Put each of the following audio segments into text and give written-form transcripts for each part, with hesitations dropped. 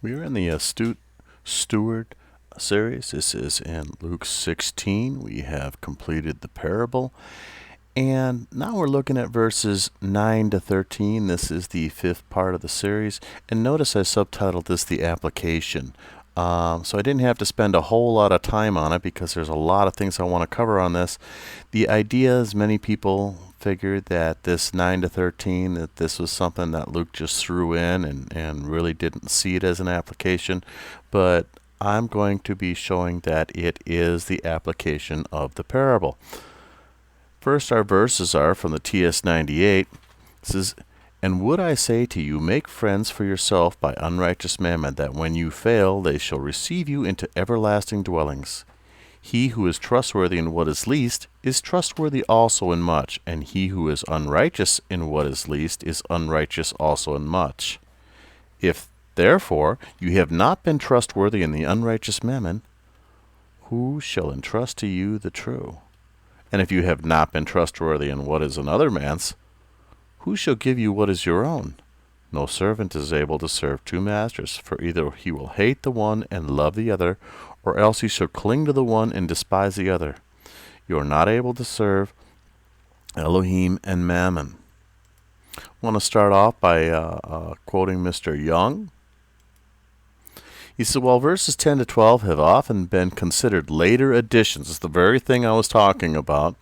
We are in the Astute Steward series. This is in Luke 16. We have completed the parable. And now we're looking at verses 9 to 13. This is the fifth part of the series. And notice I subtitled this the application. So I didn't have to spend a whole lot of time on it because there's a lot of things I want to cover on this. The idea is many people figured that this 9 to 13, that this was something that Luke just threw in and really didn't see it as an application. But I'm going to be showing that it is the application of the parable. First, our verses are from the TS 98. It says, "And would I say to you, make friends for yourself by unrighteous mammon, that when you fail, they shall receive you into everlasting dwellings. He who is trustworthy in what is least is trustworthy also in much, and he who is unrighteous in what is least is unrighteous also in much. If, therefore, you have not been trustworthy in the unrighteous mammon, who shall entrust to you the true? And if you have not been trustworthy in what is another man's, who shall give you what is your own? No servant is able to serve two masters, for either he will hate the one and love the other, or else he shall cling to the one and despise the other. You are not able to serve Elohim and mammon." I want to start off by quoting Mr. Young. He said, "While verses 10 to 12 have often been considered later additions," it's the very thing I was talking about,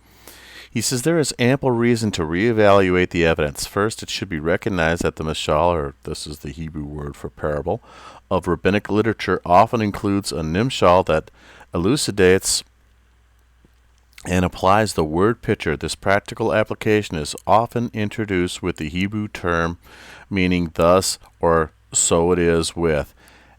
he says there is ample reason to reevaluate the evidence. First, it should be recognized that the mashal, or this is the Hebrew word for parable, of rabbinic literature often includes a nimshal that elucidates and applies the word picture. This practical application is often introduced with the Hebrew term meaning thus or so it is with.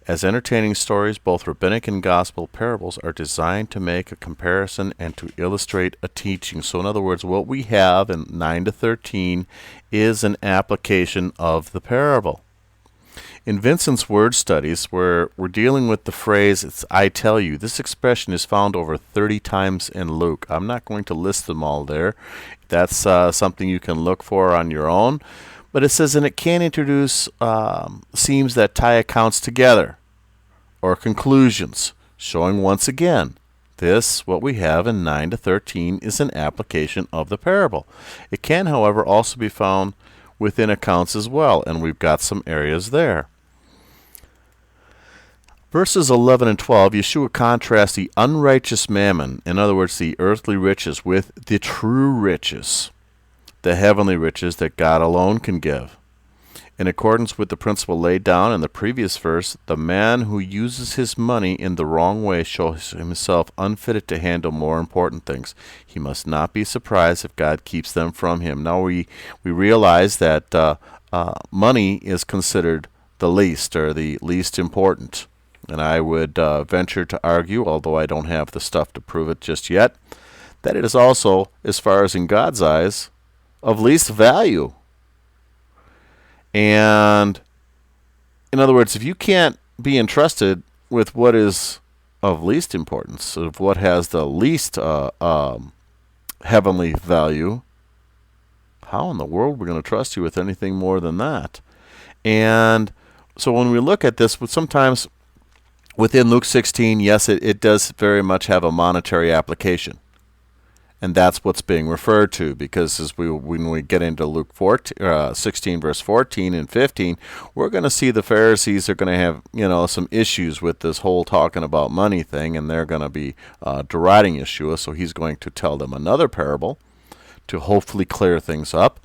As entertaining stories, both rabbinic and gospel parables are designed to make a comparison and to illustrate a teaching. So in other words, what we have in 9 to 13 is an application of the parable. In Vincent's word studies, where we're dealing with the phrase, it's "I tell you," this expression is found over 30 times in Luke. I'm not going to list them all there. That's something you can look for on your own. But it says, and it can introduce seams that tie accounts together, or conclusions, showing once again, this, what we have in 9 to 13, is an application of the parable. It can, however, also be found within accounts as well, and we've got some areas there. Verses 11 and 12, Yeshua contrasts the unrighteous mammon, in other words, the earthly riches, with the true riches, the heavenly riches that God alone can give. In accordance with the principle laid down in the previous verse, the man who uses his money in the wrong way shows himself unfitted to handle more important things. He must not be surprised if God keeps them from him. Now we realize that money is considered the least, or the least important. And I would venture to argue, although I don't have the stuff to prove it just yet, that it is also, as far as in God's eyes, of least value. And in other words, if you can't be entrusted with what is of least importance, of what has the least heavenly value, how in the world are we going to trust you with anything more than that? And so when we look at this, sometimes within Luke 16, yes, it does very much have a monetary application. And that's what's being referred to, because when we get into Luke 16, verse 14 and 15, we're going to see the Pharisees are going to have some issues with this whole talking about money thing, and they're going to be deriding Yeshua. So he's going to tell them another parable to hopefully clear things up.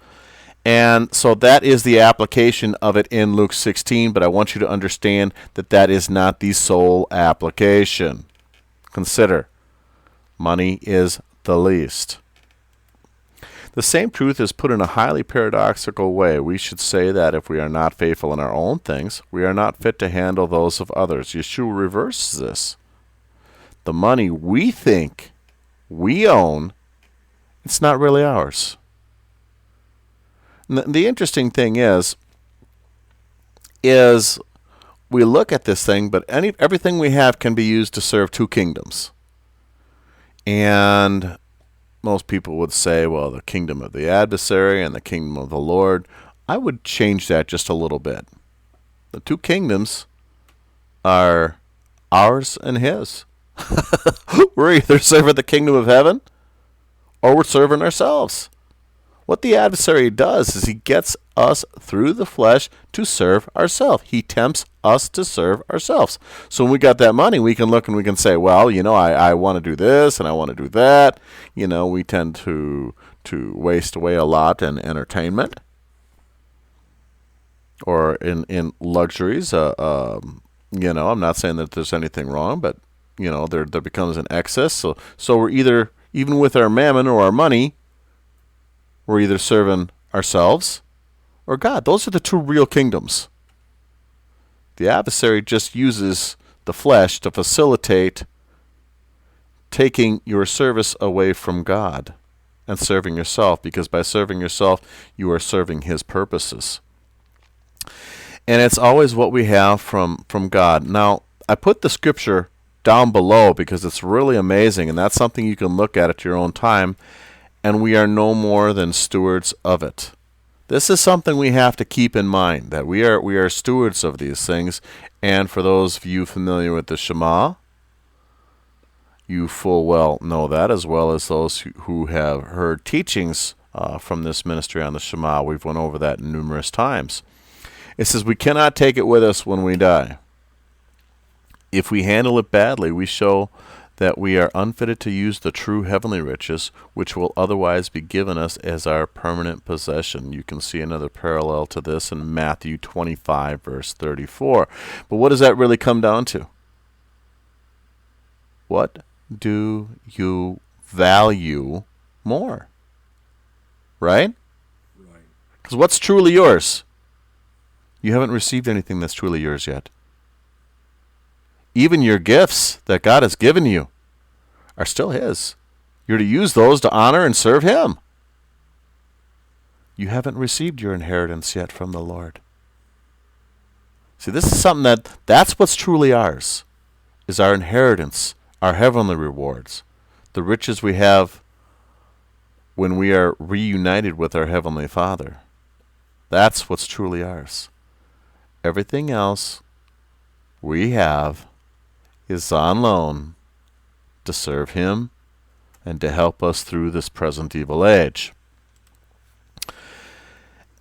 And so that is the application of it in Luke 16, but I want you to understand that that is not the sole application. Consider, money is the least. The same truth is put in a highly paradoxical way. We should say that if we are not faithful in our own things, we are not fit to handle those of others. Yeshua reverses this. The money we think we own, it's not really ours. The interesting thing is we look at this thing, but everything we have can be used to serve two kingdoms. And most people would say, well, the kingdom of the adversary and the kingdom of the Lord. I would change that just a little bit. The two kingdoms are ours and his. We're either serving the kingdom of heaven or we're serving ourselves. What the adversary does is he gets us through the flesh to serve ourselves. He tempts us to serve ourselves. So when we got that money, we can look and we can say, well, I want to do this and I want to do that. We tend to waste away a lot in entertainment or in luxuries. I'm not saying that there's anything wrong, but there becomes an excess. So we're either, even with our mammon or our money, we're either serving ourselves or God. Those are the two real kingdoms. The adversary just uses the flesh to facilitate taking your service away from God and serving yourself, because by serving yourself, you are serving his purposes. And it's always what we have from God. Now, I put the scripture down below because it's really amazing, and that's something you can look at your own time, and we are no more than stewards of it. This is something we have to keep in mind, that we are stewards of these things. And for those of you familiar with the Shema, you full well know that, as well as those who have heard teachings from this ministry on the Shema. We've went over that numerous times. It says we cannot take it with us when we die. If we handle it badly, we show that we are unfitted to use the true heavenly riches, which will otherwise be given us as our permanent possession. You can see another parallel to this in Matthew 25, verse 34. But what does that really come down to? What do you value more? Right? Because what's truly yours? You haven't received anything that's truly yours yet. Even your gifts that God has given you are still his. You're to use those to honor and serve him. You haven't received your inheritance yet from the Lord. See, this is something that's what's truly ours, is our inheritance, our heavenly rewards, the riches we have when we are reunited with our Heavenly Father. That's what's truly ours. Everything else we have is on loan to serve him and to help us through this present evil age.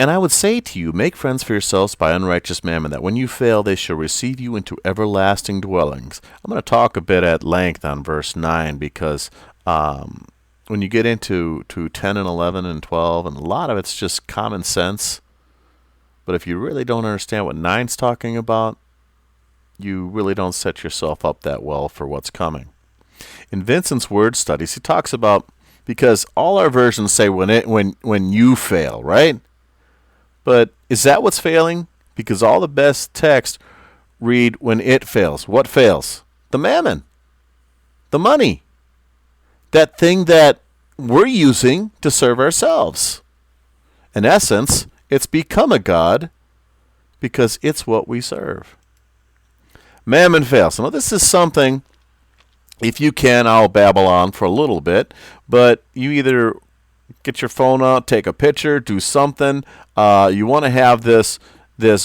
And I would say to you, make friends for yourselves by unrighteous mammon, that when you fail, they shall receive you into everlasting dwellings. I'm going to talk a bit at length on verse 9, because when you get into 10 and 11 and 12, and a lot of it's just common sense, but if you really don't understand what 9's talking about, you really don't set yourself up that well for what's coming. In Vincent's word studies, he talks about, because all our versions say when you fail, right? But is that what's failing? Because all the best texts read when it fails. What fails? The mammon. The money. That thing that we're using to serve ourselves. In essence, it's become a god because it's what we serve. Mammon fails. Now, this is something, if you can, I'll babble on for a little bit, but you either get your phone out, take a picture, do something. You want to have this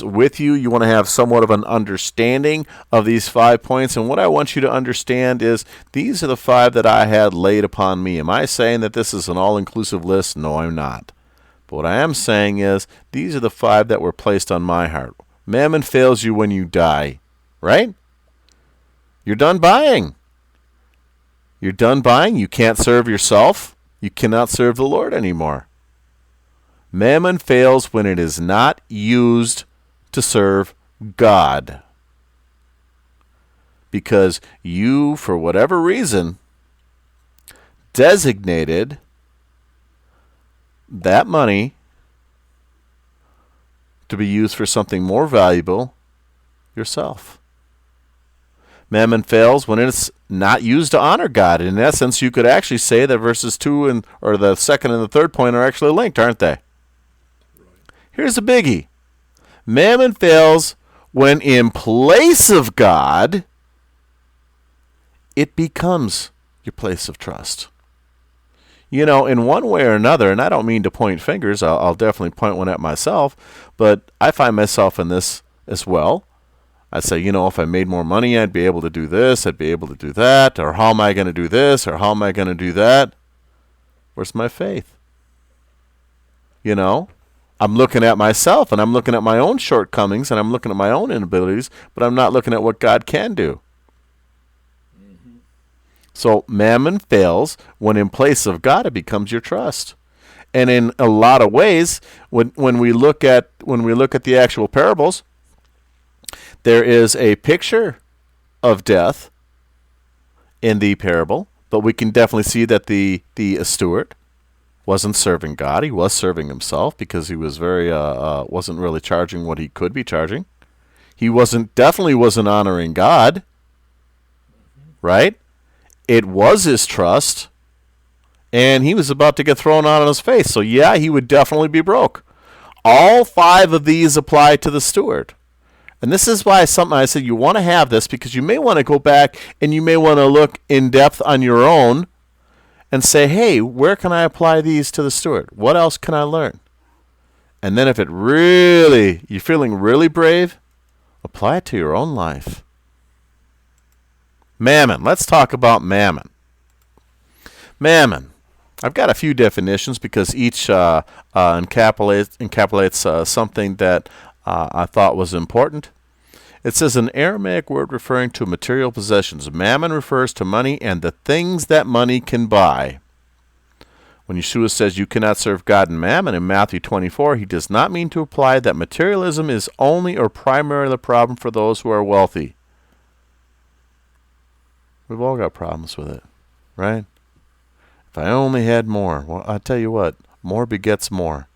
with you. You want to have somewhat of an understanding of these 5 points. And what I want you to understand is these are the 5 that I had laid upon me. Am I saying that this is an all-inclusive list? No, I'm not. But what I am saying is these are the 5 that were placed on my heart. Mammon fails you when you die. Right? You're done buying. You're done buying. You can't serve yourself. You cannot serve the Lord anymore. Mammon fails when it is not used to serve God. Because you, for whatever reason, designated that money to be used for something more valuable, yourself. Mammon fails when it's not used to honor God. In essence, you could actually say that verses 2 or the second and the third point are actually linked, aren't they? Here's a biggie. Mammon fails when in place of God, it becomes your place of trust. In one way or another, and I don't mean to point fingers, I'll definitely point one at myself, but I find myself in this as well. I say, if I made more money, I'd be able to do this, I'd be able to do that, or how am I going to do this, or how am I going to do that? Where's my faith? I'm looking at myself, and I'm looking at my own shortcomings, and I'm looking at my own inabilities, but I'm not looking at what God can do. So mammon fails when in place of God it becomes your trust. And in a lot of ways, when we look at the actual parables, there is a picture of death in the parable, but we can definitely see that the steward wasn't serving God. He was serving himself because he was wasn't really charging what he could be charging. He definitely wasn't honoring God, right? It was his trust, and he was about to get thrown out on his face. So yeah, he would definitely be broke. All 5 of these apply to the steward. And this is why something I said you want to have this, because you may want to go back and you may want to look in depth on your own and say, hey, where can I apply these to the steward? What else can I learn? And then if you're feeling really brave, apply it to your own life. Mammon. Let's talk about mammon. Mammon. I've got a few definitions because each encapsulates something that I thought was important. It says an Aramaic word referring to material possessions. Mammon refers to money and the things that money can buy. When Yeshua says you cannot serve God and mammon in Matthew 24, he does not mean to imply that materialism is only or primarily the problem for those who are wealthy. We've all got problems with it, right? If I only had more. Well, I tell you what, more begets more.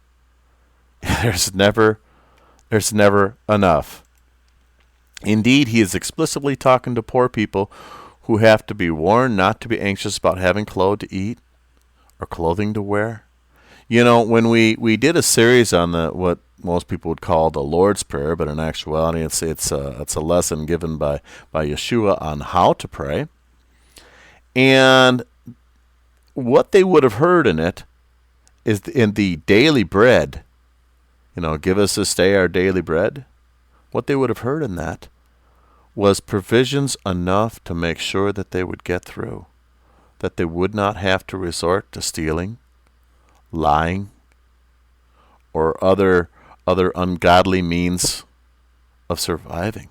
There's never enough. Indeed, he is explicitly talking to poor people who have to be warned not to be anxious about having clothes to eat or clothing to wear. When we did a series on what most people would call the Lord's Prayer, but in actuality it's a lesson given by Yeshua on how to pray. And what they would have heard in it is in the daily bread, give us this day our daily bread. What they would have heard in that was provisions enough to make sure that they would get through, that they would not have to resort to stealing, lying, or other ungodly means of surviving.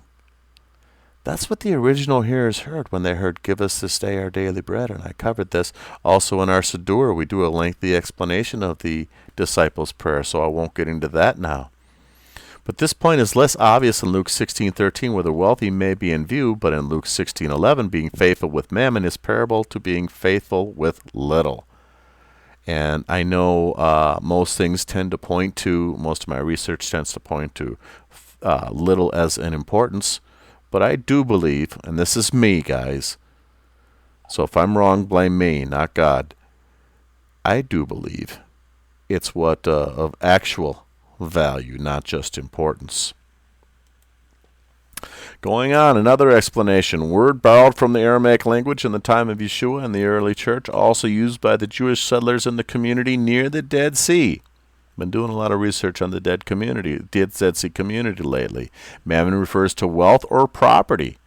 That's what the original hearers heard when they heard, give us this day our daily bread. And I covered this also in our Siddur. We do a lengthy explanation of the disciples' prayer, so I won't get into that now. But this point is less obvious in Luke 16:13, where the wealthy may be in view, but in Luke 16:11, being faithful with mammon is parable to being faithful with little. And I know most of my research tends to point to little as an importance. But I do believe, and this is me, guys, so if I'm wrong, blame me, not God. I do believe it's what of actual value, not just importance. Going on, another explanation. Word borrowed from the Aramaic language in the time of Yeshua and the early church, also used by the Jewish settlers in the community near the Dead Sea. Been doing a lot of research on the Dead Sea community lately. Mammon refers to wealth or property.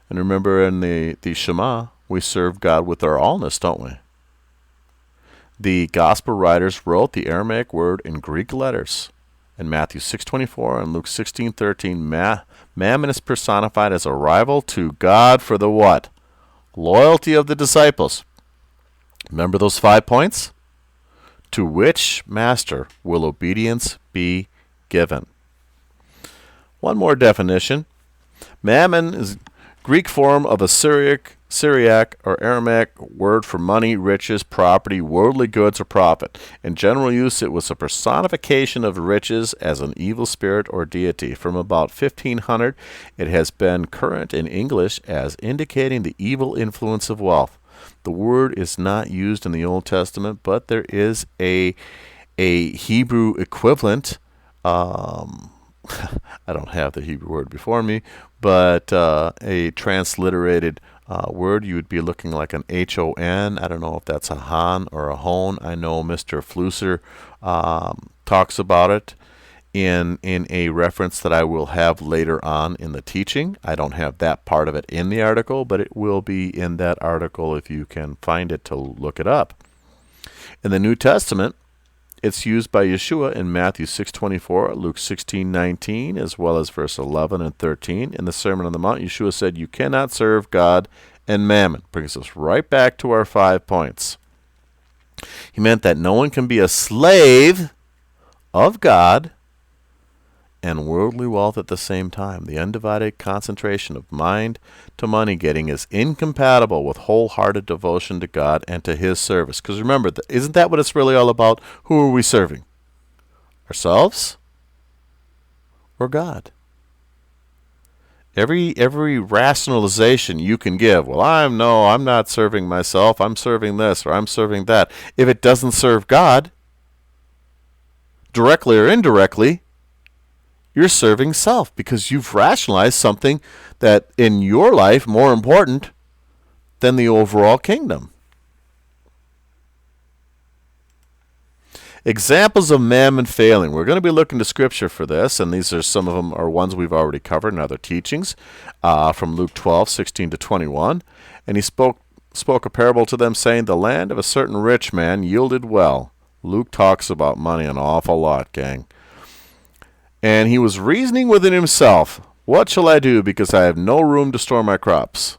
And remember in the Shema, we serve God with our allness, don't we? The gospel writers wrote the Aramaic word in Greek letters. In Matthew 6:24 and Luke 16:13, mammon is personified as a rival to God for the what? Loyalty of the disciples. Remember those 5 points? To which master will obedience be given? One more definition. Mammon is Greek form of a Syriac or Aramaic word for money, riches, property, worldly goods, or profit. In general use, it was a personification of riches as an evil spirit or deity. From about 1500, it has been current in English as indicating the evil influence of wealth. The word is not used in the Old Testament, but there is a Hebrew equivalent. I don't have the Hebrew word before me, but a transliterated word. You would be looking like an H-O-N. I don't know if that's a Han or a hone. I know Mr. Flusser talks about it. in a reference that I will have later on in the teaching. I don't have that part of it in the article, but it will be in that article if you can find it to look it up. In the New Testament, it's used by Yeshua in Matthew 6:24, Luke 16:19, as well as verse 11 and 13. In the Sermon on the Mount, Yeshua said, "You cannot serve God and mammon." Brings us right back to our 5 points. He meant that no one can be a slave of God and worldly wealth at the same time. The undivided concentration of mind to money getting is incompatible with wholehearted devotion to God and to His service. Because remember, isn't that what it's really all about? Who are we serving? Ourselves or God? Every rationalization you can give, well, I'm not serving myself, I'm serving this or I'm serving that. If it doesn't serve God, directly or indirectly, you're serving self because you've rationalized something that in your life more important than the overall kingdom. Examples of mammon failing. We're going to be looking to Scripture for this, and these are some of them are ones we've already covered in other teachings from Luke 12:16 to 21. And he spoke a parable to them, saying, "The land of a certain rich man yielded well." Luke talks about money an awful lot, gang. "And he was reasoning within himself, 'What shall I do, because I have no room to store my crops?'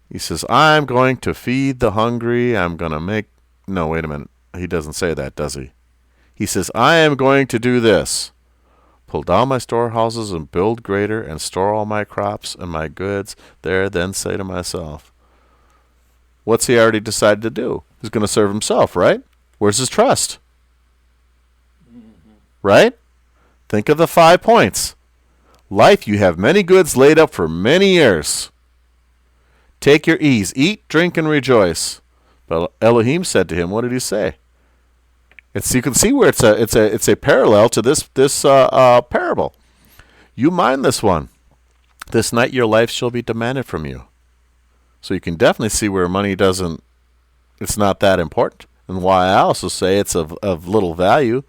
He says, 'I'm going to feed the hungry. I'm going to make..." No, wait a minute. He doesn't say that, does he? He says, "I am going to do this. Pull down my storehouses and build greater and store all my crops and my goods there. Then say to myself..." What's he already decided to do? He's going to serve himself, right? Where's his trust? Right? Think of the 5 points. Life, you have many goods laid up for many years. Take your ease, eat, drink, and rejoice. But Elohim said to him, what did he say? You can see where it's a parallel to this parable. You mind this one. This night your life shall be demanded from you. So you can definitely see where money it's not that important. And why I also say it's of little value.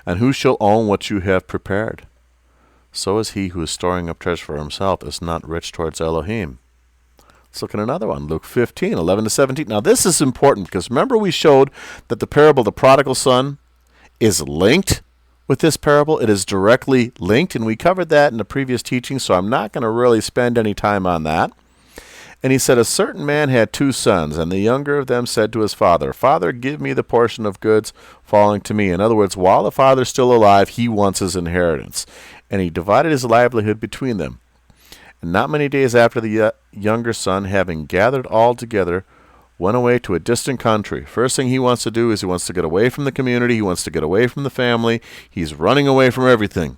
And who shall own what you have prepared? So is he who is storing up treasure for himself is not rich towards Elohim. Let's look at another one, Luke 15:11 to 17. Now this is important because remember we showed that the parable of the prodigal son is linked with this parable. It is directly linked, and we covered that in the previous teaching, so I'm not going to really spend any time on that. And he said, a certain man had 2 sons, and the younger of them said to his father, Father, give me the portion of goods falling to me. In other words, while the father's still alive, he wants his inheritance. And he divided his livelihood between them. And not many days after, the younger son, having gathered all together, went away to a distant country. First thing he wants to do is he wants to get away from the community. He wants to get away from the family. He's running away from everything.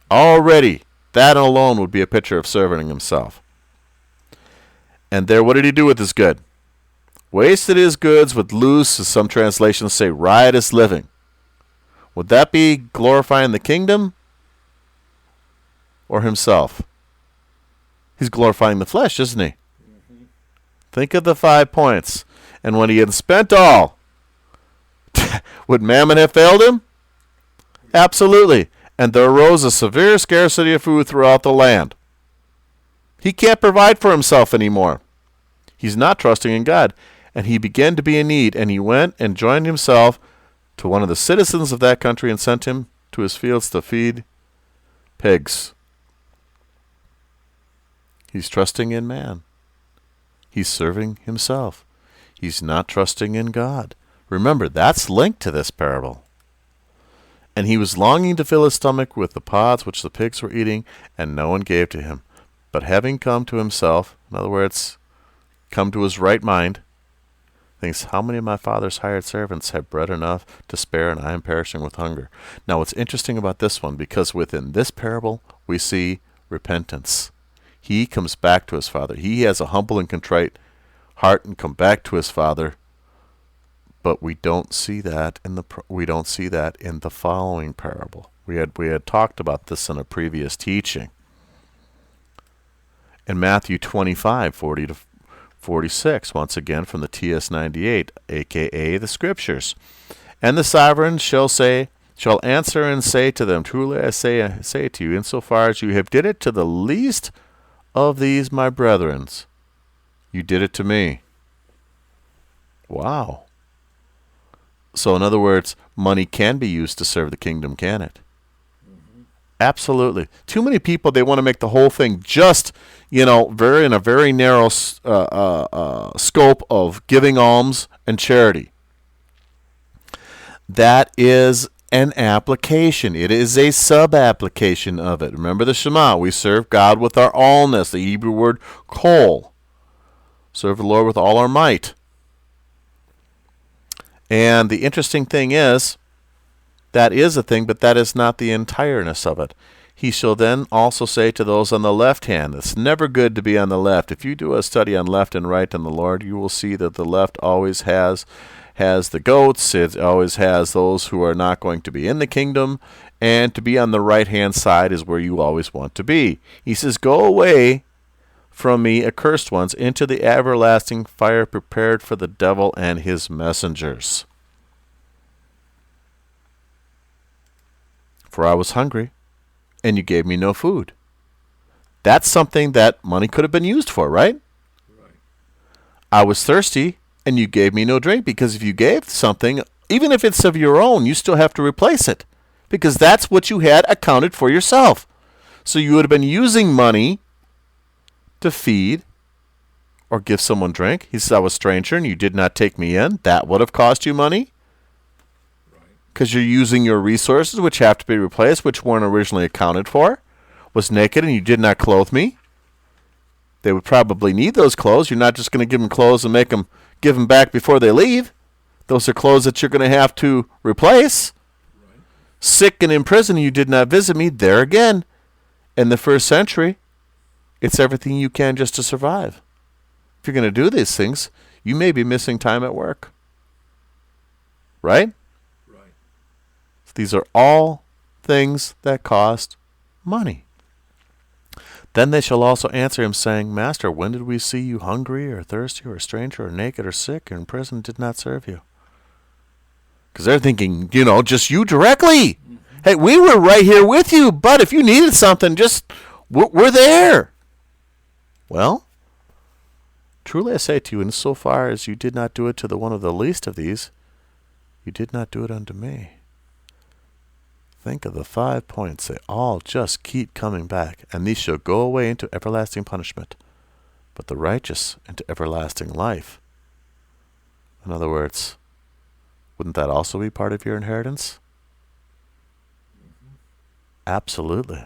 Already, that alone would be a picture of serving himself. And there, what did he do with his good? Wasted his goods with loose, as some translations say, riotous living. Would that be glorifying the kingdom or himself? He's glorifying the flesh, isn't he? Mm-hmm. Think of the 5 points. And when he had spent all, would mammon have failed him? Absolutely. And there arose a severe scarcity of food throughout the land. He can't provide for himself anymore. He's not trusting in God. And he began to be in need, and he went and joined himself to one of the citizens of that country and sent him to his fields to feed pigs. He's trusting in man. He's serving himself. He's not trusting in God. Remember, that's linked to this parable. And he was longing to fill his stomach with the pods which the pigs were eating, and no one gave to him. But having come to himself, in other words, come to his right mind, thinks, how many of my father's hired servants have bread enough to spare, and I am perishing with hunger? Now, what's interesting about this one, because within this parable, we see repentance. He comes back to his father. He has a humble and contrite heart and come back to his father. But we don't see that in the following parable. We had talked about this in a previous teaching. In Matthew 25:40 to 46, once again from the TS 98, aka the Scriptures. And the sovereign shall shall answer and say to them, truly I say to you, insofar as you have did it to the least of these my brethren, you did it to me. Wow. So in other words, money can be used to serve the kingdom, can it? Absolutely. Too many people, they want to make the whole thing just, very in a very narrow scope of giving alms and charity. That is an application. It is a sub-application of it. Remember the Shema. We serve God with our allness. The Hebrew word kol. Serve the Lord with all our might. And the interesting thing is, that is a thing, but that is not the entireness of it. He shall then also say to those on the left hand, it's never good to be on the left. If you do a study on left and right in the Lord, you will see that the left always has the goats. It always has those who are not going to be in the kingdom. And to be on the right-hand side is where you always want to be. He says, go away from me, accursed ones, into the everlasting fire prepared for the devil and his messengers. For I was hungry, and you gave me no food. That's something that money could have been used for, right? Right. I was thirsty, and you gave me no drink, because if you gave something, even if it's of your own, you still have to replace it, because that's what you had accounted for yourself. So you would have been using money to feed or give someone drink. He says, I was a stranger, and you did not take me in. That would have cost you money. Because you're using your resources, which have to be replaced, which weren't originally accounted for. Was naked and you did not clothe me. They would probably need those clothes. You're not just going to give them clothes and give them back before they leave. Those are clothes that you're going to have to replace. Right. Sick and in prison, you did not visit me. There again, in the first century, it's everything you can just to survive. If you're going to do these things, you may be missing time at work. Right? These are all things that cost money. Then they shall also answer him, saying, Master, when did we see you hungry or thirsty or a stranger or naked or sick or in prison and did not serve you? Because they're thinking, just you directly. Mm-hmm. Hey, we were right here with you, but if you needed something, we're there. Well, truly I say to you, insofar as you did not do it to the one of the least of these, you did not do it unto me. Think of the 5 points. They all just keep coming back. And these shall go away into everlasting punishment, but the righteous into everlasting life. In other words, wouldn't that also be part of your inheritance? Mm-hmm. Absolutely.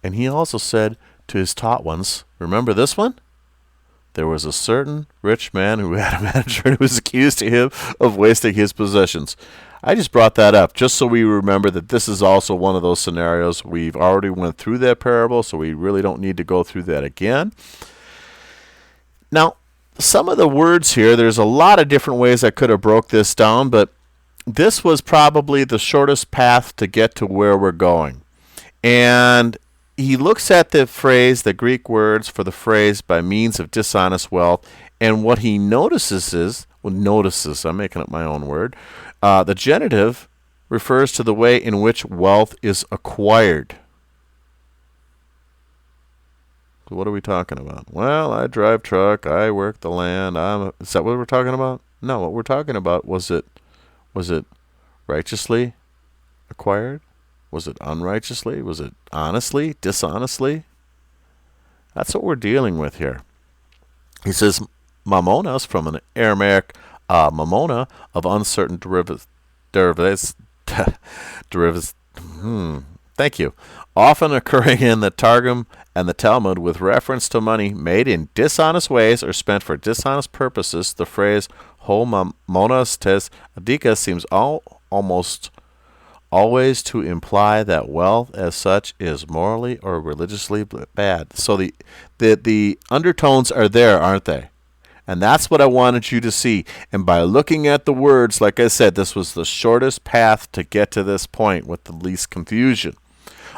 And he also said to his taught ones, remember this one? There was a certain rich man who had a manager who was accused to him of wasting his possessions. I just brought that up just so we remember that this is also one of those scenarios. We've already went through that parable, so we really don't need to go through that again. Now, some of the words here, there's a lot of different ways I could have broke this down, but this was probably the shortest path to get to where we're going. And he looks at the phrase, the Greek words for the phrase, by means of dishonest wealth, and what he notices is, I'm making up my own word, the genitive refers to the way in which wealth is acquired. So what are we talking about? Well, I drive truck, I work the land. Is that what we're talking about? No, what we're talking about was it righteously acquired? Was it unrighteously? Was it honestly, dishonestly? That's what we're dealing with here. He says, mammonas, from an Aramaic mammona, of uncertain derivatives. Thank you. Often occurring in the Targum and the Talmud with reference to money made in dishonest ways or spent for dishonest purposes. The phrase ho mammonas tes adika seems almost always to imply that wealth as such is morally or religiously bad. So the undertones are there, aren't they? And that's what I wanted you to see. And by looking at the words, like I said, this was the shortest path to get to this point with the least confusion.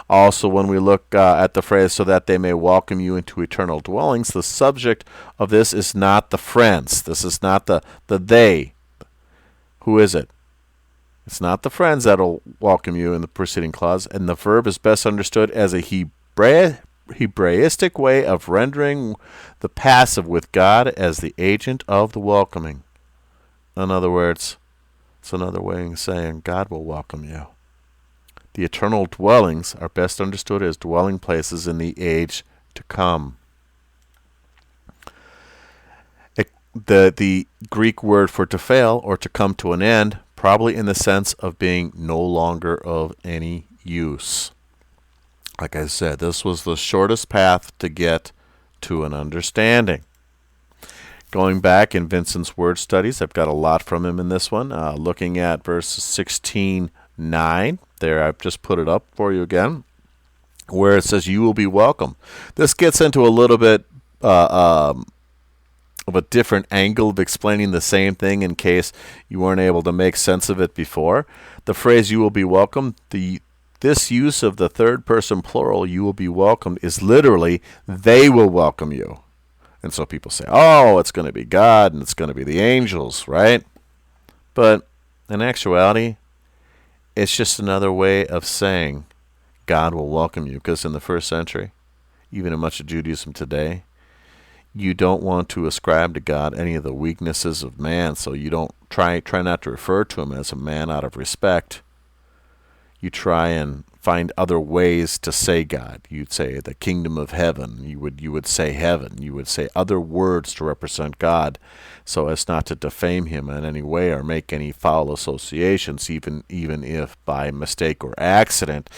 Also, when we look at the phrase, so that they may welcome you into eternal dwellings, the subject of this is not the friends. This is not the they. Who is it? It's not the friends that'll welcome you in the preceding clause, and the verb is best understood as a Hebraistic way of rendering the passive with God as the agent of the welcoming. In other words, it's another way of saying God will welcome you. The eternal dwellings are best understood as dwelling places in the age to come. The Greek word for to fail or to come to an end, probably in the sense of being no longer of any use. Like I said, this was the shortest path to get to an understanding. Going back in Vincent's word studies, I've got a lot from him in this one. Looking at verses 16:9, there I've just put it up for you again, where it says, you will be welcome. This gets into a little bit of a different angle of explaining the same thing in case you weren't able to make sense of it before. The phrase, you will be welcome, this use of the third person plural, you will be welcomed, is literally, they will welcome you. And so people say, oh, it's going to be God and it's going to be the angels, right? But in actuality, it's just another way of saying God will welcome you. Because in the first century, even in much of Judaism today, you don't want to ascribe to God any of the weaknesses of man, so you don't try not to refer to him as a man out of respect. You try and find other ways to say God. You'd say the kingdom of heaven. You would say heaven. You would say other words to represent God, so as not to defame him in any way or make any foul associations, even if by mistake or accident,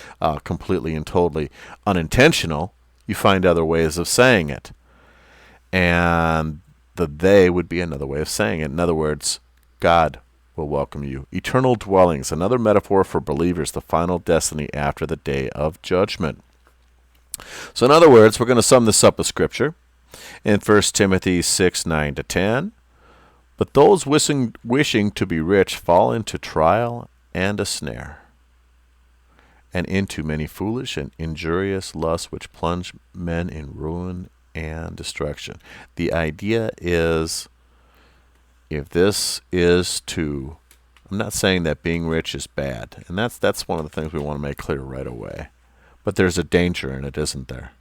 completely and totally unintentional. You find other ways of saying it. And the they would be another way of saying it. In other words, God will welcome you. Eternal dwellings, another metaphor for believers, the final destiny after the day of judgment. So in other words, we're going to sum this up with Scripture in 1 Timothy 6:9-10. But those wishing to be rich fall into trial and a snare, and into many foolish and injurious lusts which plunge men in ruin and destruction. The idea is, if this is to, I'm not saying that being rich is bad, and that's one of the things we want to make clear right away, but there's a danger in it, isn't there?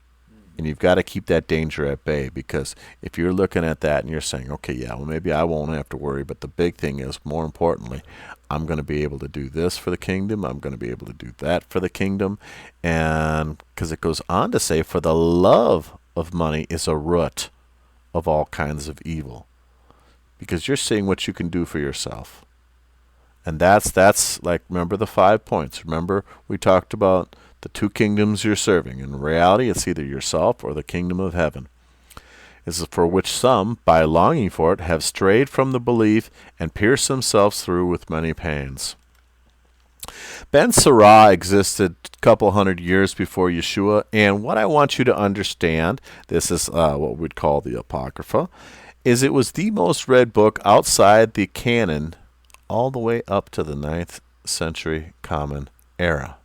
And you've got to keep that danger at bay, because if you're looking at that and you're saying, okay, yeah, well, maybe I won't have to worry, but the big thing is, more importantly, I'm going to be able to do this for the kingdom, I'm going to be able to do that for the kingdom, and because it goes on to say, for the love of money is a root of all kinds of evil, because you're seeing what you can do for yourself. And that's like, remember the 5 points. Remember we talked about the two kingdoms you're serving. In reality, it's either yourself or the kingdom of heaven. This is for which some, by longing for it, have strayed from the belief and pierced themselves through with many pains. Ben Sirah existed a couple hundred years before Yeshua, and what I want you to understand, this is what we'd call the Apocrypha, is it was the most read book outside the canon all the way up to the 9th century Common Era.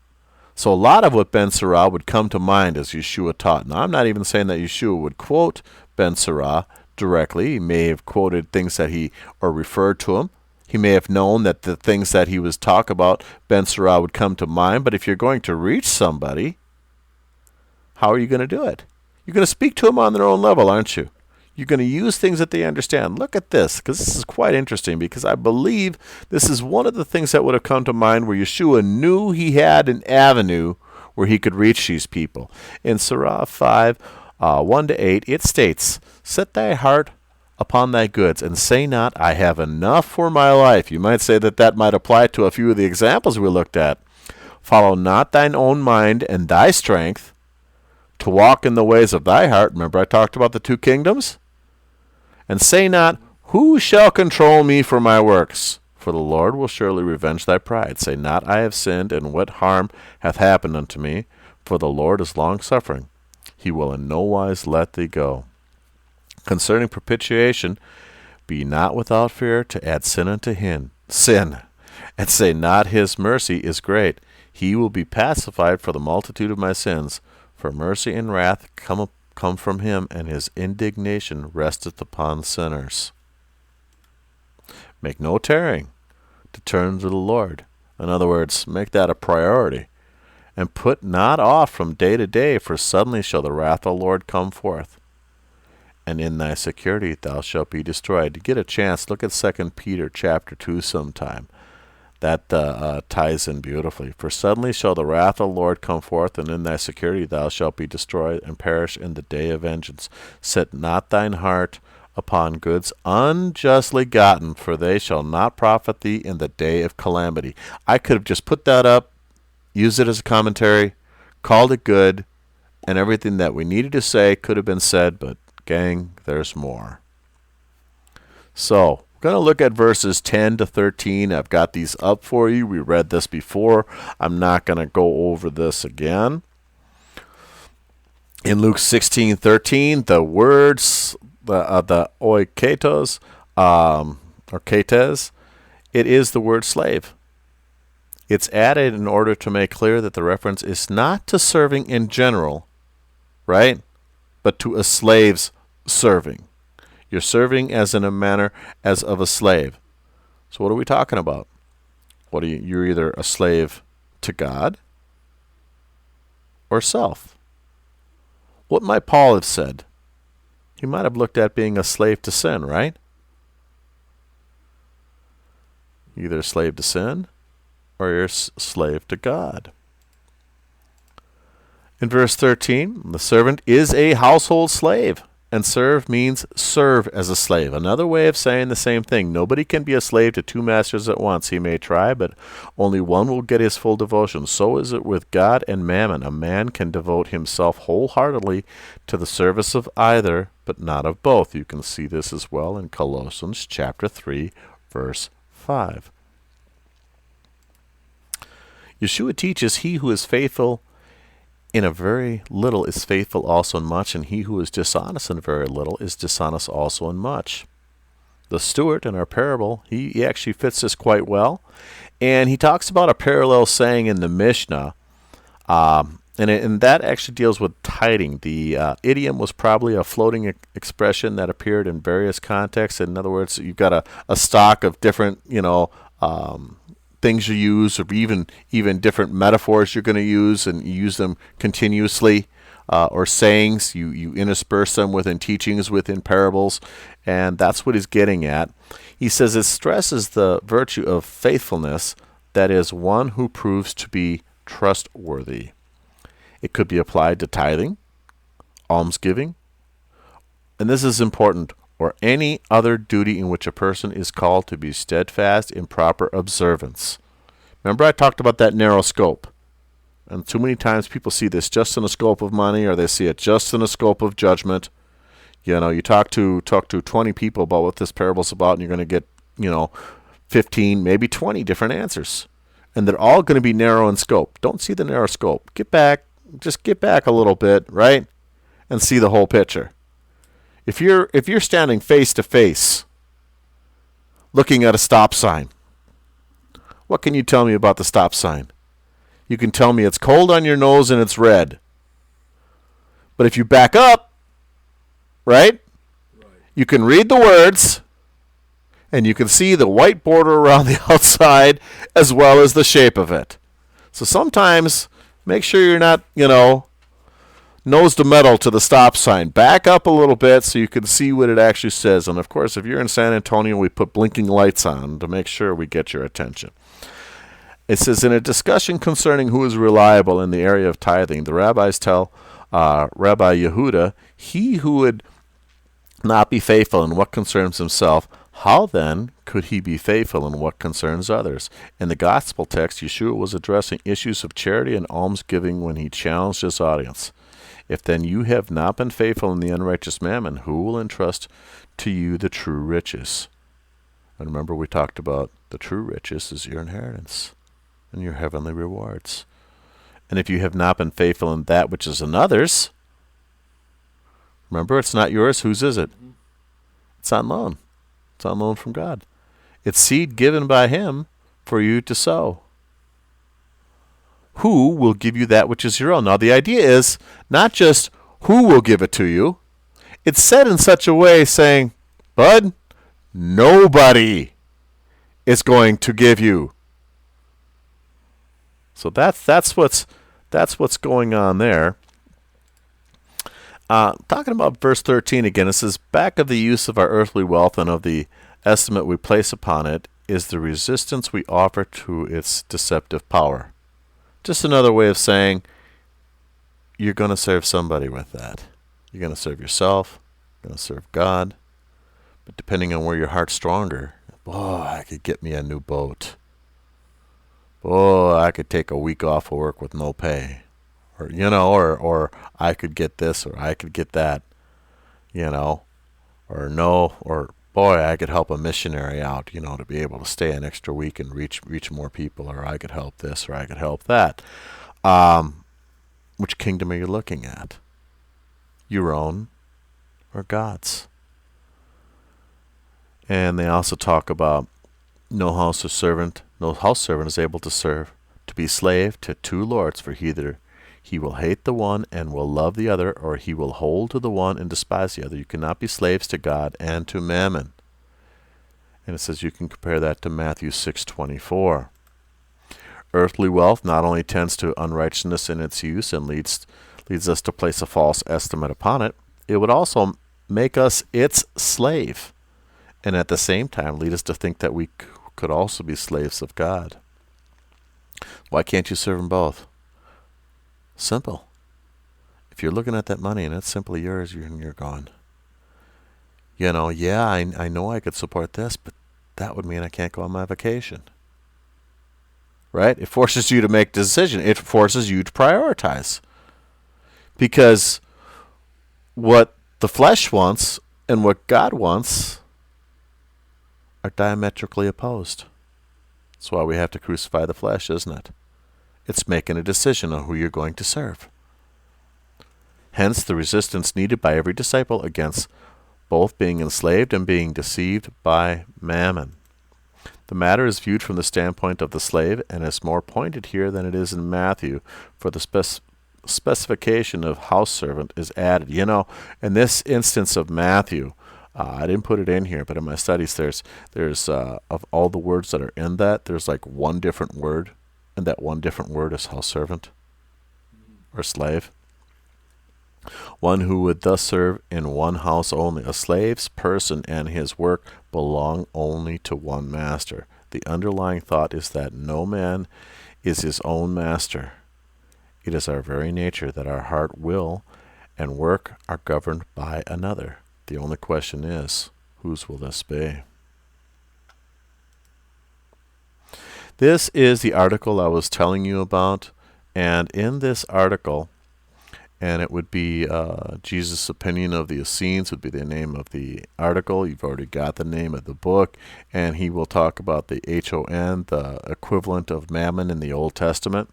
So a lot of what Ben Sirah would come to mind as Yeshua taught. Now, I'm not even saying that Yeshua would quote Ben Sirah directly. He may have quoted things that or referred to him. He may have known that the things that he was talking about, Ben Sirah would come to mind. But if you're going to reach somebody, how are you going to do it? You're going to speak to them on their own level, aren't you? You're going to use things that they understand. Look at this, because this is quite interesting, because I believe this is one of the things that would have come to mind where Yeshua knew he had an avenue where he could reach these people. In Sirah 5, 1-8, it states, set thy heart upon thy goods, and say not, I have enough for my life. You might say that might apply to a few of the examples we looked at. Follow not thine own mind and thy strength to walk in the ways of thy heart. Remember I talked about the two kingdoms? And say not, who shall control me for my works? For the Lord will surely revenge thy pride. Say not, I have sinned, and what harm hath happened unto me? For the Lord is longsuffering. He will in no wise let thee go. Concerning propitiation, be not without fear to add sin unto sin, and say not, his mercy is great. He will be pacified for the multitude of my sins. For mercy and wrath come from him, and his indignation resteth upon sinners. Make no tarrying to turn to the Lord. In other words, make that a priority. And put not off from day to day, for suddenly shall the wrath of the Lord come forth. And in thy security thou shalt be destroyed. To get a chance, look at 2 Peter chapter 2 sometime. That ties in beautifully. For suddenly shall the wrath of the Lord come forth, and in thy security thou shalt be destroyed and perish in the day of vengeance. Set not thine heart upon goods unjustly gotten, for they shall not profit thee in the day of calamity. I could have just put that up, used it as a commentary, called it good, and everything that we needed to say could have been said, but gang, there's more. So, we're going to look at verses 10 to 13. I've got these up for you. We read this before. I'm not going to go over this again. In Luke 16:13, the words, the oiketos, or ketes, it is the word slave. It's added in order to make clear that the reference is not to serving in general, right? But to a slave's serving. You're serving as in a manner as of a slave. So what are we talking about? You're either a slave to God or self. What might Paul have said? He might have looked at being a slave to sin, right? Either a slave to sin or you're a slave to God. In verse 13, the servant is a household slave. And serve means serve as a slave. Another way of saying the same thing. Nobody can be a slave to two masters at once. He may try, but only one will get his full devotion. So is it with God and mammon. A man can devote himself wholeheartedly to the service of either, but not of both. You can see this as well in Colossians chapter 3, verse 5. Yeshua teaches, he who is faithful in a very little is faithful also in much, and he who is dishonest in very little is dishonest also in much. The steward in our parable, he actually fits this quite well. And he talks about a parallel saying in the Mishnah, and that actually deals with tithing. The idiom was probably a floating expression that appeared in various contexts. In other words, you've got a stock of different, things you use, or even different metaphors you're going to use, and you use them continuously, or sayings. You intersperse them within teachings, within parables, and that's what he's getting at. He says it stresses the virtue of faithfulness, that is, one who proves to be trustworthy. It could be applied to tithing, almsgiving, and this is important, or any other duty in which a person is called to be steadfast in proper observance. Remember I talked about that narrow scope. And too many times people see this just in the scope of money, or they see it just in the scope of judgment. You talk to 20 people about what this parable's about, and you're going to get, 15, maybe 20 different answers. And they're all going to be narrow in scope. Don't see the narrow scope. Just get back a little bit, right? And see the whole picture. If you're standing face to face, looking at a stop sign, what can you tell me about the stop sign? You can tell me it's cold on your nose and it's red. But if you back up, right? You can read the words, and you can see the white border around the outside as well as the shape of it. So sometimes make sure you're not, nose to metal to the stop sign. Back up a little bit so you can see what it actually says. And of course, if you're in San Antonio, we put blinking lights on to make sure we get your attention. It says, in a discussion concerning who is reliable in the area of tithing, the rabbis tell Rabbi Yehuda, he who would not be faithful in what concerns himself, how then could he be faithful in what concerns others? In the gospel text, Yeshua was addressing issues of charity and almsgiving when he challenged his audience. If then you have not been faithful in the unrighteous mammon, who will entrust to you the true riches? And remember, we talked about the true riches is your inheritance and your heavenly rewards. And if you have not been faithful in that which is another's, remember, it's not yours. Whose is it? It's on loan. It's on loan from God. It's seed given by him for you to sow. Who will give you that which is your own? Now, the idea is not just who will give it to you. It's said in such a way saying, bud, nobody is going to give you So that's what's going on there. Talking about verse 13 again, it says, back of the use of our earthly wealth and of the estimate we place upon it is the resistance we offer to its deceptive power. Just another way of saying you're going to serve somebody with that. You're going to serve yourself, you're going to serve God, but depending on where your heart's stronger, boy, I could get me a new boat. Boy, I could take a week off of work with no pay. Or I could get this, or I could get that, or boy, I could help a missionary out, to be able to stay an extra week and reach more people, or I could help this, or I could help that. Which kingdom are you looking at? Your own or God's? And they also talk about no house servant is able to be slave to two lords, for either he will hate the one and will love the other, or he will hold to the one and despise the other. You cannot be slaves to God and to mammon. And it says you can compare that to Matthew 6:24. Earthly wealth not only tends to unrighteousness in its use and leads us to place a false estimate upon it, it would also make us its slave, and at the same time lead us to think that we could also be slaves of God. Why can't you serve them both? Simple. If you're looking at that money and it's simply yours, you're gone. I know I could support this, but that would mean I can't go on my vacation. Right? It forces you to make a decision. It forces you to prioritize. Because what the flesh wants and what God wants are diametrically opposed. That's why we have to crucify the flesh, isn't it? It's making a decision on who you're going to serve. Hence, the resistance needed by every disciple against both being enslaved and being deceived by mammon. The matter is viewed from the standpoint of the slave and is more pointed here than it is in Matthew, for the specification of house servant is added. In this instance of Matthew, I didn't put it in here, but in my studies there's of all the words that are in that, there's like one different word, and that one different word is house servant or slave. One who would thus serve in one house only. A slave's person and his work belong only to one master. The underlying thought is that no man is his own master. It is our very nature that our heart, will, and work are governed by another. The only question is, whose will this be? This is the article I was telling you about, and in this article, and it would be Jesus' opinion of the Essenes would be the name of the article. You've already got the name of the book, and he will talk about the HON, the equivalent of mammon in the Old Testament.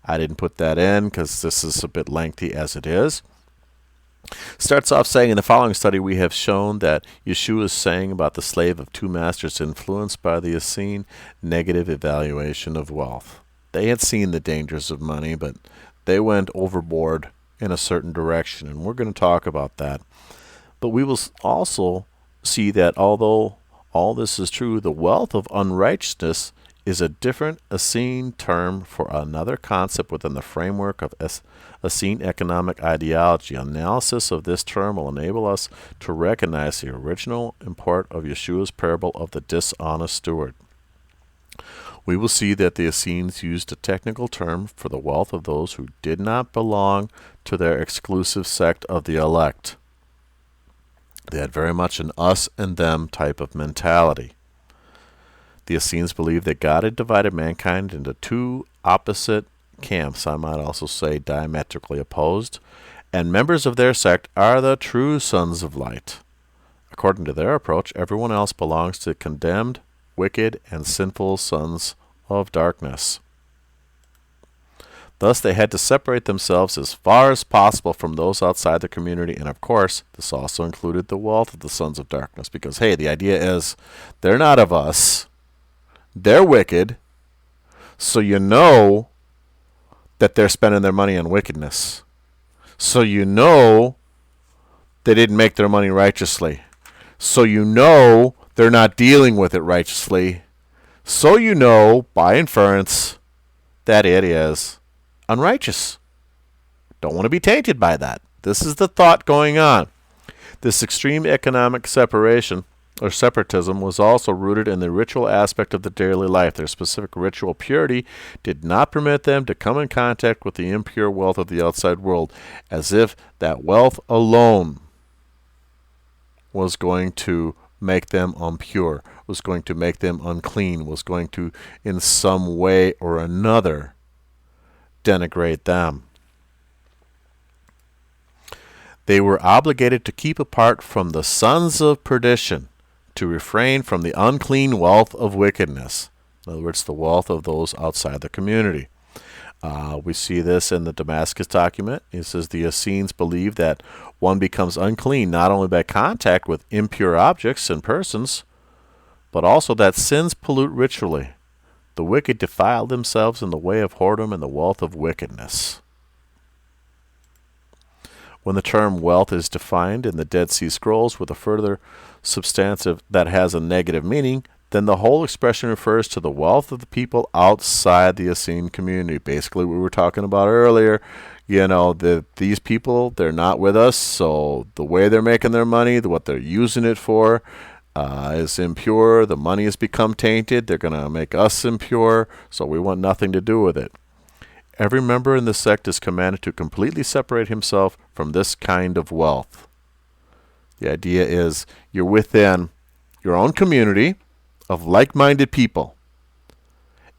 I didn't put that in because this is a bit lengthy as it is. Starts off saying, in the following study we have shown that Yeshua's saying about the slave of two masters influenced by the Essene negative evaluation of wealth. They had seen the dangers of money, but they went overboard in a certain direction, and we're going to talk about that. But we will also see that although all this is true, the wealth of unrighteousness is a different Essene term for another concept within the framework of Essene economic ideology. Analysis of this term will enable us to recognize the original import of Yeshua's parable of the dishonest steward. We will see that the Essenes used a technical term for the wealth of those who did not belong to their exclusive sect of the elect. They had very much an us and them type of mentality. The Essenes believed that God had divided mankind into two opposite camps, I might also say diametrically opposed, and members of their sect are the true sons of light. According to their approach, everyone else belongs to condemned, wicked, and sinful sons of darkness. Thus, they had to separate themselves as far as possible from those outside the community, and of course, this also included the wealth of the sons of darkness, because, hey, the idea is, they're not of us, they're wicked, so you know that they're spending their money on wickedness. So you know they didn't make their money righteously. So you know they're not dealing with it righteously. So you know, by inference, that it is unrighteous. Don't want to be tainted by that. This is the thought going on. This extreme economic separation or separatism was also rooted in the ritual aspect of the daily life. Their specific ritual purity did not permit them to come in contact with the impure wealth of the outside world, as if that wealth alone was going to make them impure, was going to make them unclean, was going to, in some way or another, denigrate them. They were obligated to keep apart from the sons of perdition, to refrain from the unclean wealth of wickedness. In other words, the wealth of those outside the community. We see this in the Damascus document. It says the Essenes believe that one becomes unclean not only by contact with impure objects and persons, but also that sins pollute ritually. The wicked defile themselves in the way of whoredom and the wealth of wickedness. When the term wealth is defined in the Dead Sea Scrolls with a further substantive that has a negative meaning, then the whole expression refers to the wealth of the people outside the Essene community. Basically, we were talking about earlier, these people, they're not with us, so the way they're making their money, what they're using it for, is impure. The money has become tainted. They're going to make us impure, so we want nothing to do with it. Every member in the sect is commanded to completely separate himself from this kind of wealth. The idea is you're within your own community of like-minded people.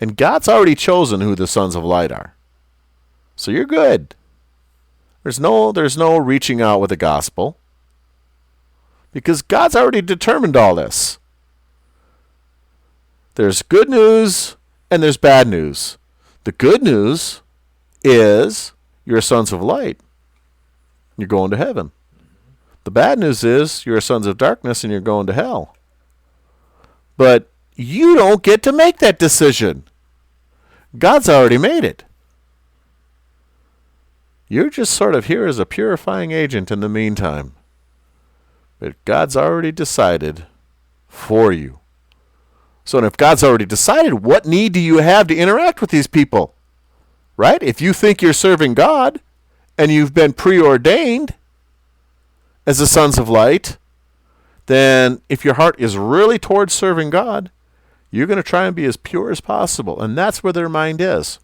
And God's already chosen who the sons of light are. So you're good. There's no reaching out with the gospel, because God's already determined all this. There's good news and there's bad news. The good news is you're sons of light. You're going to heaven. The bad news is you're sons of darkness and you're going to hell. But you don't get to make that decision. God's already made it. You're just sort of here as a purifying agent in the meantime. But God's already decided for you. So if God's already decided, what need do you have to interact with these people? Right? If you think you're serving God and you've been preordained as the sons of light, then if your heart is really towards serving God, you're going to try and be as pure as possible. And that's where their mind is.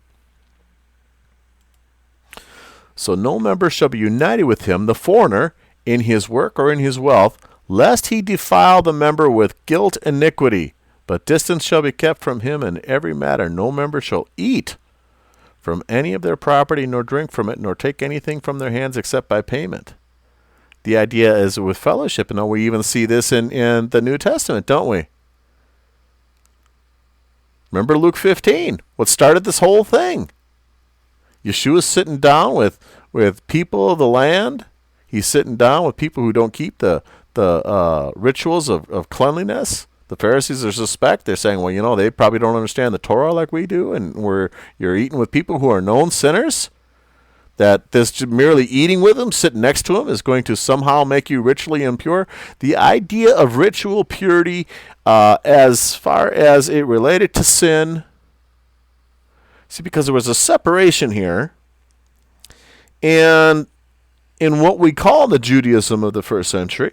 So no member shall be united with him, the foreigner, in his work or in his wealth, lest he defile the member with guilt and iniquity. But distance shall be kept from him in every matter. No member shall eat from any of their property, nor drink from it, nor take anything from their hands except by payment. The idea is with fellowship. And we even see this in the New Testament, don't we? Remember Luke 15, what started this whole thing? Yeshua's sitting down with people of the land. He's sitting down with people who don't keep the rituals of cleanliness. The Pharisees are suspect. They're saying, well, they probably don't understand the Torah like we do, and you're eating with people who are known sinners, that this merely eating with them, sitting next to them, is going to somehow make you ritually impure. The idea of ritual purity as far as it related to sin, see, because there was a separation here, and in what we call the Judaism of the first century,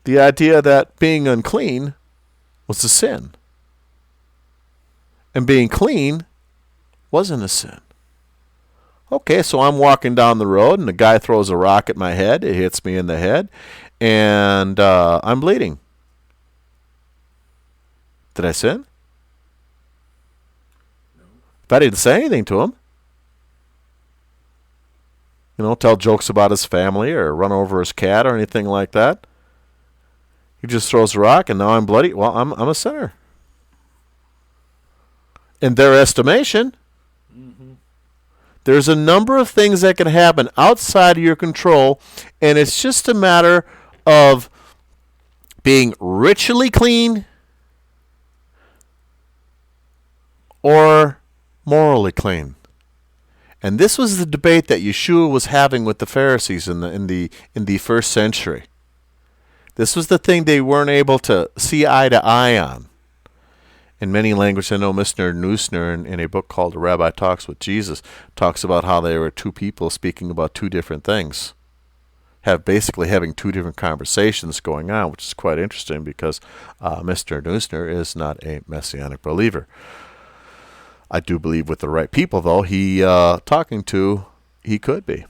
the idea that being unclean was a sin. And being clean wasn't a sin. Okay, so I'm walking down the road and the guy throws a rock at my head. It hits me in the head. And I'm bleeding. Did I sin? No. If I didn't say anything to him, tell jokes about his family or run over his cat or anything like that, he just throws a rock, and now I'm bloody. Well, I'm a sinner. In their estimation, there's a number of things that can happen outside of your control, and it's just a matter of being ritually clean or morally clean. And this was the debate that Yeshua was having with the Pharisees in the first century. This was the thing they weren't able to see eye to eye on. In many languages, I know Mr. Neusner in a book called The Rabbi Talks with Jesus talks about how there were two people speaking about two different things, basically having two different conversations going on, which is quite interesting because Mr. Neusner is not a messianic believer. I do believe with the right people, though, he could be. It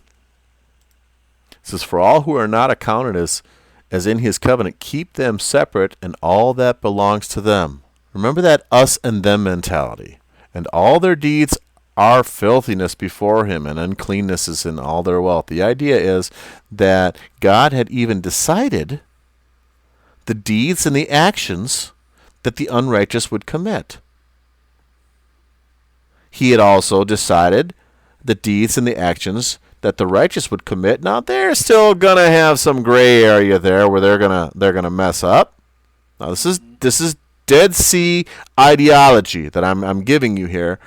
says, for all who are not accounted as in his covenant, keep them separate and all that belongs to them. Remember that us and them mentality. And all their deeds are filthiness before him, and uncleanness is in all their wealth. The idea is that God had even decided the deeds and the actions that the unrighteous would commit. He had also decided the deeds and the actions that the righteous would commit. Now they're still gonna have some gray area there where they're gonna mess up. Now this is Dead Sea ideology that I'm giving you here,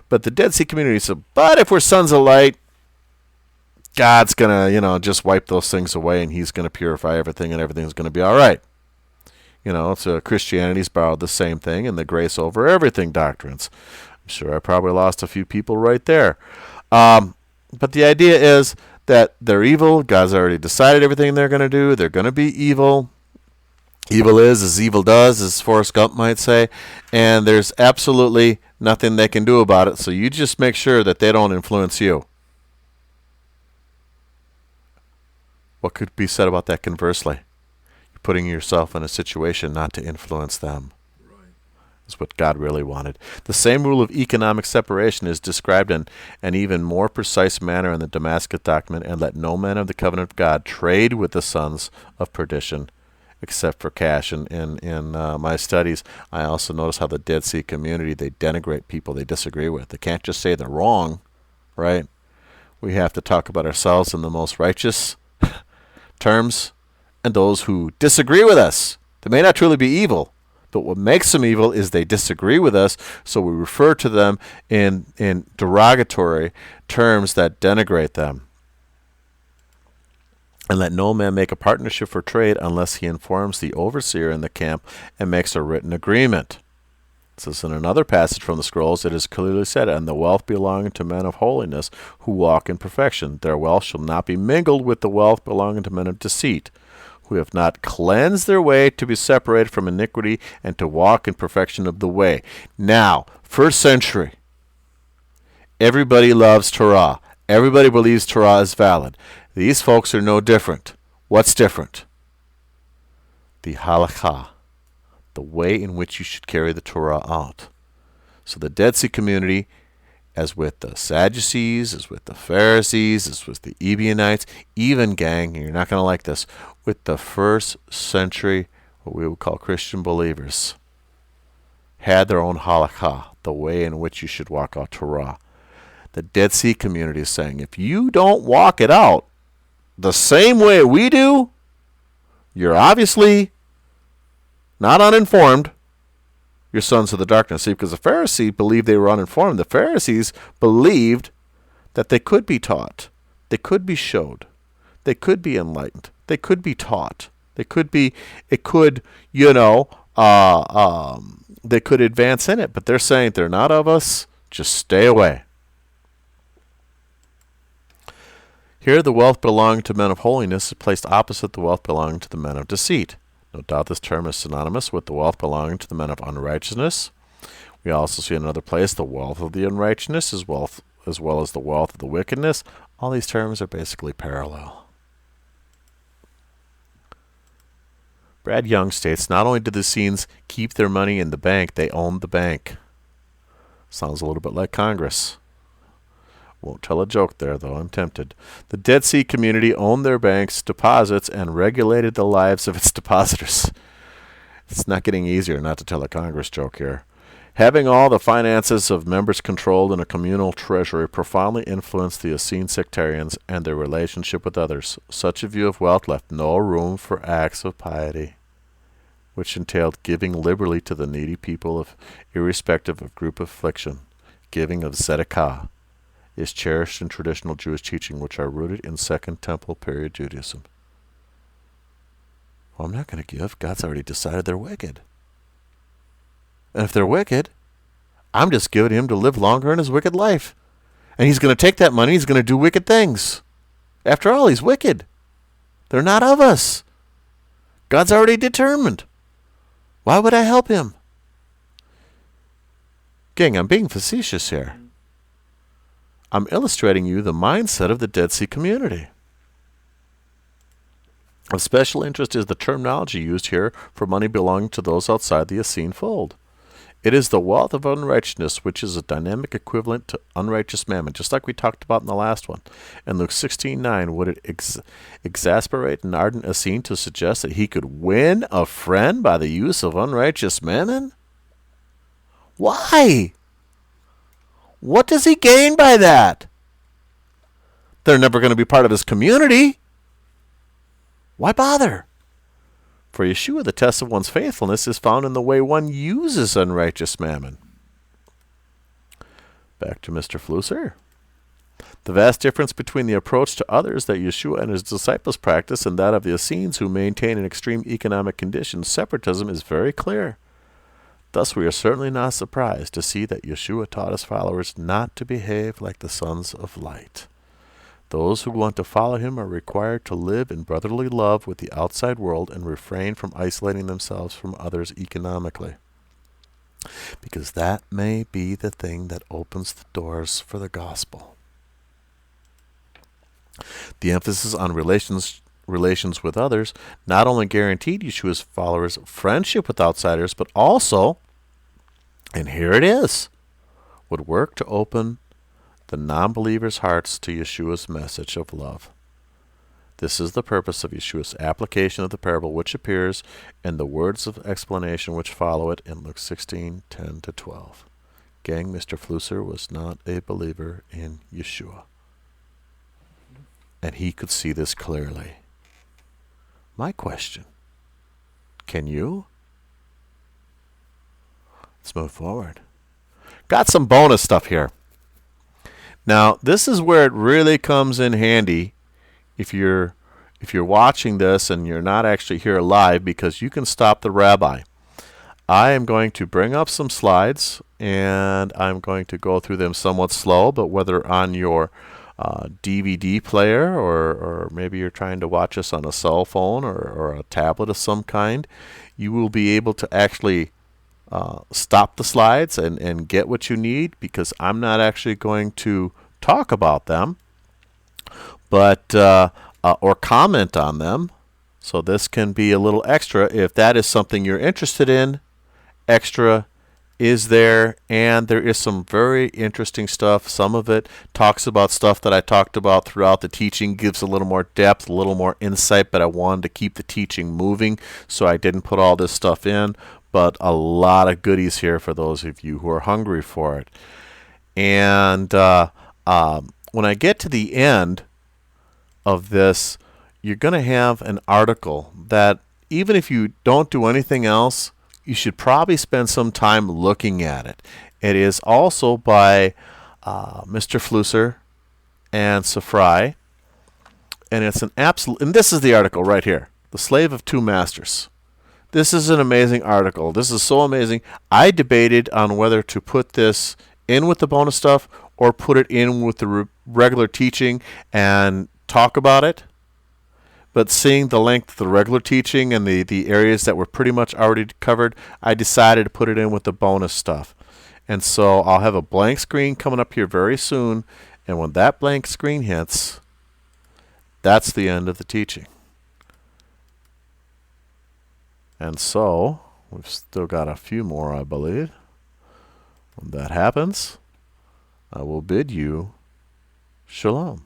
but the Dead Sea community said, but if we're sons of light, God's gonna just wipe those things away, and He's gonna purify everything, and everything's gonna be all right. So Christianity's borrowed the same thing and the grace over everything doctrines. I'm sure I probably lost a few people right there. But the idea is that they're evil. God's already decided everything they're going to do. They're going to be evil. Evil is as evil does, as Forrest Gump might say. And there's absolutely nothing they can do about it. So you just make sure that they don't influence you. What could be said about that conversely? You're putting yourself in a situation not to influence them. Is what God really wanted. The same rule of economic separation is described in an even more precise manner in the Damascus document, and let no man of the covenant of God trade with the sons of perdition except for cash. And in my studies, I also notice how the Dead Sea community, they denigrate people they disagree with. They can't just say they're wrong, right? We have to talk about ourselves in the most righteous terms, and those who disagree with us. They may not truly be evil, but what makes them evil is they disagree with us, so we refer to them in derogatory terms that denigrate them. And let no man make a partnership for trade unless he informs the overseer in the camp and makes a written agreement. It says in another passage from the scrolls, it is clearly said, and the wealth belonging to men of holiness who walk in perfection. Their wealth shall not be mingled with the wealth belonging to men of deceit, who have not cleansed their way to be separated from iniquity and to walk in perfection of the way. Now, first century, everybody loves Torah. Everybody believes Torah is valid. These folks are no different. What's different? The halakha, the way in which you should carry the Torah out. So the Dead Sea community, as with the Sadducees, as with the Pharisees, as with the Ebionites, even, gang, you're not going to like this, with the first century, what we would call Christian believers, had their own halakha, the way in which you should walk out Torah. The Dead Sea community is saying, if you don't walk it out the same way we do, you're obviously not uninformed. You're sons of the darkness. See, because the Pharisees believed they were uninformed. The Pharisees believed that they could be taught. They could be showed. They could be enlightened. They could be taught. They could advance in it. But they're saying they're not of us. Just stay away. Here, the wealth belonging to men of holiness is placed opposite the wealth belonging to the men of deceit. No doubt this term is synonymous with the wealth belonging to the men of unrighteousness. We also see in another place the wealth of the unrighteousness as well as the wealth of the wickedness. All these terms are basically parallel. Brad Young states, not only did the Essenes keep their money in the bank, they owned the bank. Sounds a little bit like Congress. Won't tell a joke there, though. I'm tempted. The Dead Sea community owned their banks' deposits and regulated the lives of its depositors. It's not getting easier not to tell a Congress joke here. Having all the finances of members controlled in a communal treasury profoundly influenced the Essene sectarians and their relationship with others. Such a view of wealth left no room for acts of piety, which entailed giving liberally to the needy people irrespective of group affliction. Giving of tzedakah is cherished in traditional Jewish teaching, which are rooted in Second Temple period Judaism. Well, I'm not going to give. God's already decided they're wicked. And if they're wicked, I'm just giving him to live longer in his wicked life. And he's going to take that money, he's going to do wicked things. After all, he's wicked. They're not of us. God's already determined. Why would I help him? Gang, I'm being facetious here. I'm illustrating you the mindset of the Dead Sea community. Of special interest is the terminology used here for money belonging to those outside the Essene fold. It is the wealth of unrighteousness, which is a dynamic equivalent to unrighteous mammon, just like we talked about in the last one. In Luke 16:9, would it exasperate an ardent Essene to suggest that he could win a friend by the use of unrighteous mammon? Why? What does he gain by that? They're never going to be part of his community. Why bother? For Yeshua, the test of one's faithfulness is found in the way one uses unrighteous mammon. Back to Mr. Flusser. The vast difference between the approach to others that Yeshua and his disciples practice and that of the Essenes who maintain in extreme economic conditions separatism is very clear. Thus, we are certainly not surprised to see that Yeshua taught his followers not to behave like the sons of light. Those who want to follow him are required to live in brotherly love with the outside world and refrain from isolating themselves from others economically. Because that may be the thing that opens the doors for the gospel. The emphasis on relations with others not only guaranteed Yeshua's followers friendship with outsiders, but also, and here it is, would work to open the non-believers' hearts to Yeshua's message of love. This is the purpose of Yeshua's application of the parable, which appears in the words of explanation which follow it in Luke 16:10-12. Gang, Mr. Flusser was not a believer in Yeshua. And he could see this clearly. My question, can you? Let's move forward. Got some bonus stuff here. Now, this is where it really comes in handy if you're watching this and you're not actually here live, because you can stop the rabbi. I am going to bring up some slides and I'm going to go through them somewhat slow, but whether on your DVD player or maybe you're trying to watch us on a cell phone or a tablet of some kind, you will be able to actually stop the slides and get what you need, because I'm not actually going to talk about them, but or comment on them. So this can be a little extra if that is something you're interested in. Extra is there, and there is some very interesting stuff. Some of it talks about stuff that I talked about throughout the teaching, gives a little more depth, a little more insight, but I wanted to keep the teaching moving, so I didn't put all this stuff in. But a lot of goodies here for those of you who are hungry for it. And when I get to the end of this, you're going to have an article that even if you don't do anything else, you should probably spend some time looking at it. It is also by Mr. Flusser and Safrai, and it's an absolute, and this is the article right here, The Slave of Two Masters. This is an amazing article. This is so amazing. I debated on whether to put this in with the bonus stuff or put it in with the regular teaching and talk about it. But seeing the length of the regular teaching and the areas that were pretty much already covered, I decided to put it in with the bonus stuff. And so I'll have a blank screen coming up here very soon. And when that blank screen hits, that's the end of the teaching. And so, we've still got a few more, I believe. When that happens, I will bid you shalom.